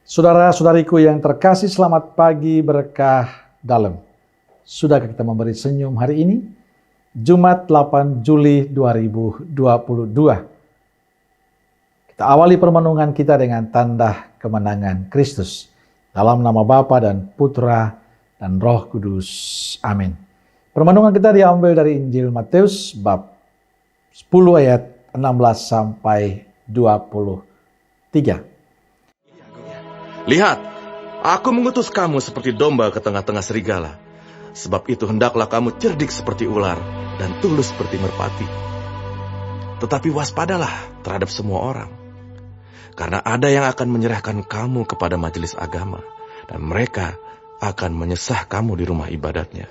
Saudara-saudariku yang terkasih, selamat pagi berkah dalam. Sudahkah kita memberi senyum hari ini? Jumat 8 Juli 2022. Kita awali permenungan kita dengan tanda kemenangan Kristus. Dalam nama Bapa dan Putra dan Roh Kudus. Amin. Permenungan kita diambil dari Injil Matius bab 10 ayat 16 sampai 23. Lihat, aku mengutus kamu seperti domba ke tengah-tengah serigala. Sebab itu hendaklah kamu cerdik seperti ular dan tulus seperti merpati. Tetapi waspadalah terhadap semua orang. Karena ada yang akan menyerahkan kamu kepada majelis agama, dan mereka akan menyesah kamu di rumah ibadatnya.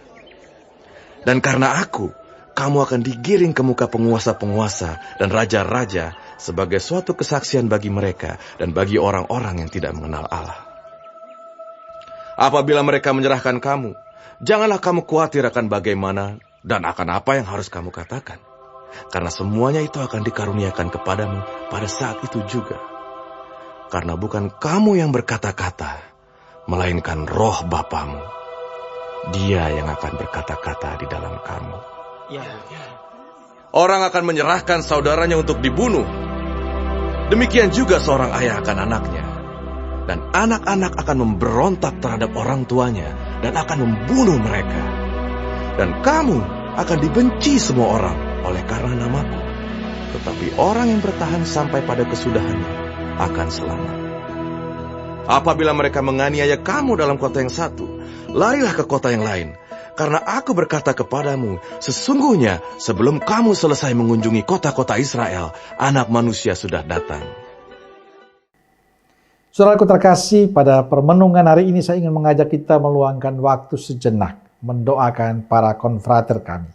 Dan karena aku, kamu akan digiring ke muka penguasa-penguasa dan raja-raja sebagai suatu kesaksian bagi mereka dan bagi orang-orang yang tidak mengenal Allah. Apabila mereka menyerahkan kamu, janganlah kamu khawatir akan bagaimana dan akan apa yang harus kamu katakan. Karena semuanya itu akan dikaruniakan kepadamu pada saat itu juga. Karena bukan kamu yang berkata-kata, melainkan Roh Bapamu. Dia yang akan berkata-kata di dalam kamu. Orang akan menyerahkan saudaranya untuk dibunuh. Demikian juga seorang ayah akan anaknya. Dan anak-anak akan memberontak terhadap orang tuanya dan akan membunuh mereka. Dan kamu akan dibenci semua orang oleh karena namaku. Tetapi orang yang bertahan sampai pada kesudahannya akan selamat. Apabila mereka menganiaya kamu dalam kota yang satu, larilah ke kota yang lain. Karena aku berkata kepadamu, sesungguhnya sebelum kamu selesai mengunjungi kota-kota Israel, Anak Manusia sudah datang. Saudaraku terkasih, pada permenungan hari ini saya ingin mengajak kita meluangkan waktu sejenak mendoakan para konfrater kami.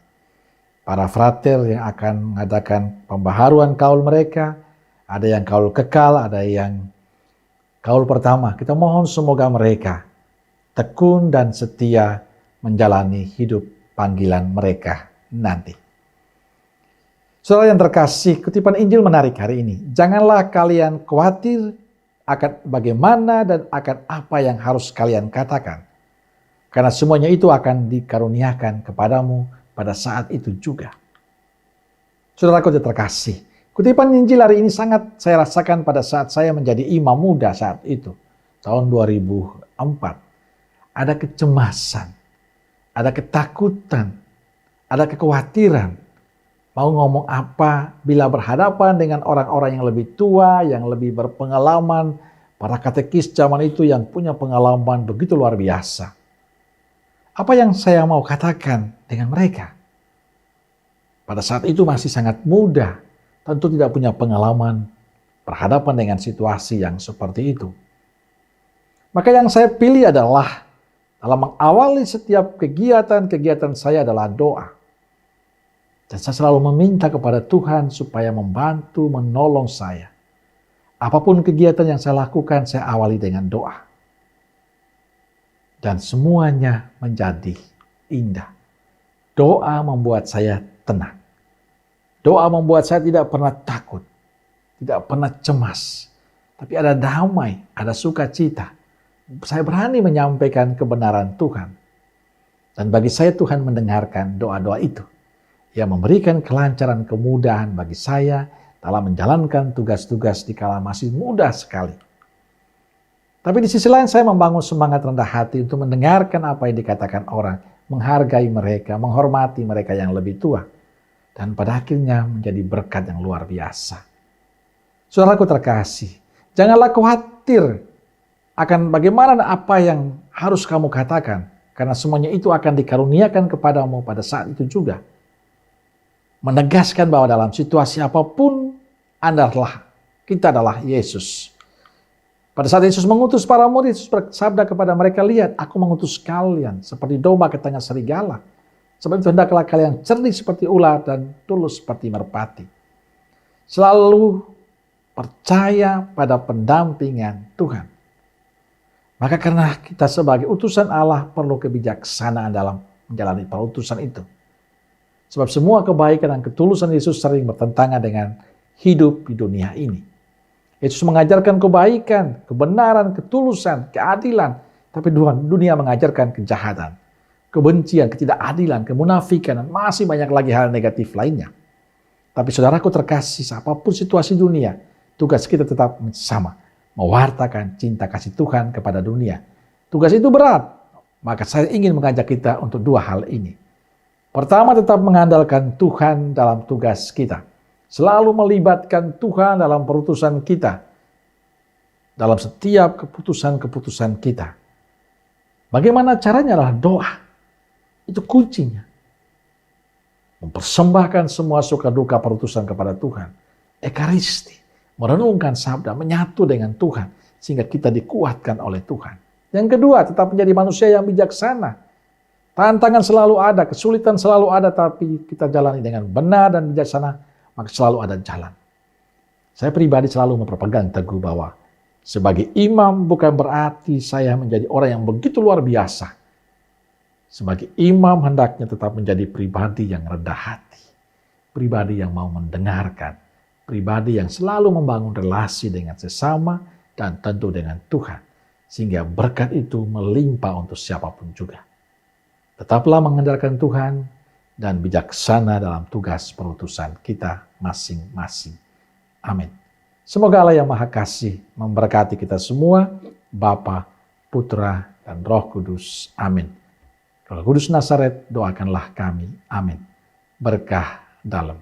Para frater yang akan mengadakan pembaharuan kaul mereka, ada yang kaul kekal, ada yang kaul pertama. Kita mohon semoga mereka tekun dan setia menjalani hidup panggilan mereka nanti. Saudara yang terkasih, kutipan Injil menarik hari ini. Janganlah kalian khawatir akan bagaimana dan akan apa yang harus kalian katakan. Karena semuanya itu akan dikaruniakan kepadamu pada saat itu juga. Saudaraku yang terkasih, kutipan Injil hari ini sangat saya rasakan pada saat saya menjadi imam muda saat itu. Tahun 2004. Ada kecemasan. Ada ketakutan, ada kekhawatiran. Mau ngomong apa bila berhadapan dengan orang-orang yang lebih tua, yang lebih berpengalaman, para katekis zaman itu yang punya pengalaman begitu luar biasa. Apa yang saya mau katakan dengan mereka? Pada saat itu masih sangat muda, tentu tidak punya pengalaman berhadapan dengan situasi yang seperti itu. Maka yang saya pilih adalah dalam mengawali setiap kegiatan saya adalah doa. Dan saya selalu meminta kepada Tuhan supaya membantu, menolong saya. Apapun kegiatan yang saya lakukan, saya awali dengan doa. Dan semuanya menjadi indah. Doa membuat saya tenang. Doa membuat saya tidak pernah takut, tidak pernah cemas. Tapi ada damai, ada sukacita. Saya berani menyampaikan kebenaran Tuhan. Dan bagi saya Tuhan mendengarkan doa-doa itu. Ia memberikan kelancaran, kemudahan bagi saya dalam menjalankan tugas-tugas di kala masih muda sekali. Tapi di sisi lain saya membangun semangat rendah hati untuk mendengarkan apa yang dikatakan orang. Menghargai mereka, menghormati mereka yang lebih tua. Dan pada akhirnya menjadi berkat yang luar biasa. Saudaraku terkasih, janganlah khawatir akan bagaimana dan apa yang harus kamu katakan. Karena semuanya itu akan dikaruniakan kepadamu pada saat itu juga. Menegaskan bahwa dalam situasi apapun, kita adalah Yesus. Pada saat Yesus mengutus para murid, Yesus bersabda kepada mereka, lihat aku mengutus kalian seperti domba ke tengah serigala. Sebab itu hendaklah kalian cerdik seperti ular dan tulus seperti merpati. Selalu percaya pada pendampingan Tuhan. Maka karena kita sebagai utusan Allah perlu kebijaksanaan dalam menjalani perutusan itu. Sebab semua kebaikan dan ketulusan Yesus sering bertentangan dengan hidup di dunia ini. Yesus mengajarkan kebaikan, kebenaran, ketulusan, keadilan. Tapi dunia mengajarkan kejahatan, kebencian, ketidakadilan, kemunafikan, dan masih banyak lagi hal negatif lainnya. Tapi saudaraku terkasih, apapun situasi dunia, tugas kita tetap sama. Mewartakan cinta kasih Tuhan kepada dunia. Tugas itu berat, maka saya ingin mengajak kita untuk dua hal ini. Pertama, tetap mengandalkan Tuhan dalam tugas kita. Selalu melibatkan Tuhan dalam perutusan kita. Dalam setiap keputusan-keputusan kita. Bagaimana caranya adalah doa. Itu kuncinya. Mempersembahkan semua suka duka perutusan kepada Tuhan. Ekaristi. Merenungkan sabda, menyatu dengan Tuhan. Sehingga kita dikuatkan oleh Tuhan. Yang kedua, tetap menjadi manusia yang bijaksana. Tantangan selalu ada, kesulitan selalu ada, tapi kita jalani dengan benar dan bijaksana, maka selalu ada jalan. Saya pribadi selalu memperpegang teguh bahwa sebagai imam bukan berarti saya menjadi orang yang begitu luar biasa. Sebagai imam hendaknya tetap menjadi pribadi yang rendah hati, pribadi yang mau mendengarkan, pribadi yang selalu membangun relasi dengan sesama dan tentu dengan Tuhan, sehingga berkat itu melimpah untuk siapapun juga. Tetaplah mengandalkan Tuhan dan bijaksana dalam tugas perutusan kita masing-masing. Amin. Semoga Allah yang Maha Kasih memberkati kita semua, Bapa, Putra, dan Roh Kudus. Amin. Roh Kudus Nazaret, doakanlah kami. Amin. Berkah dalam.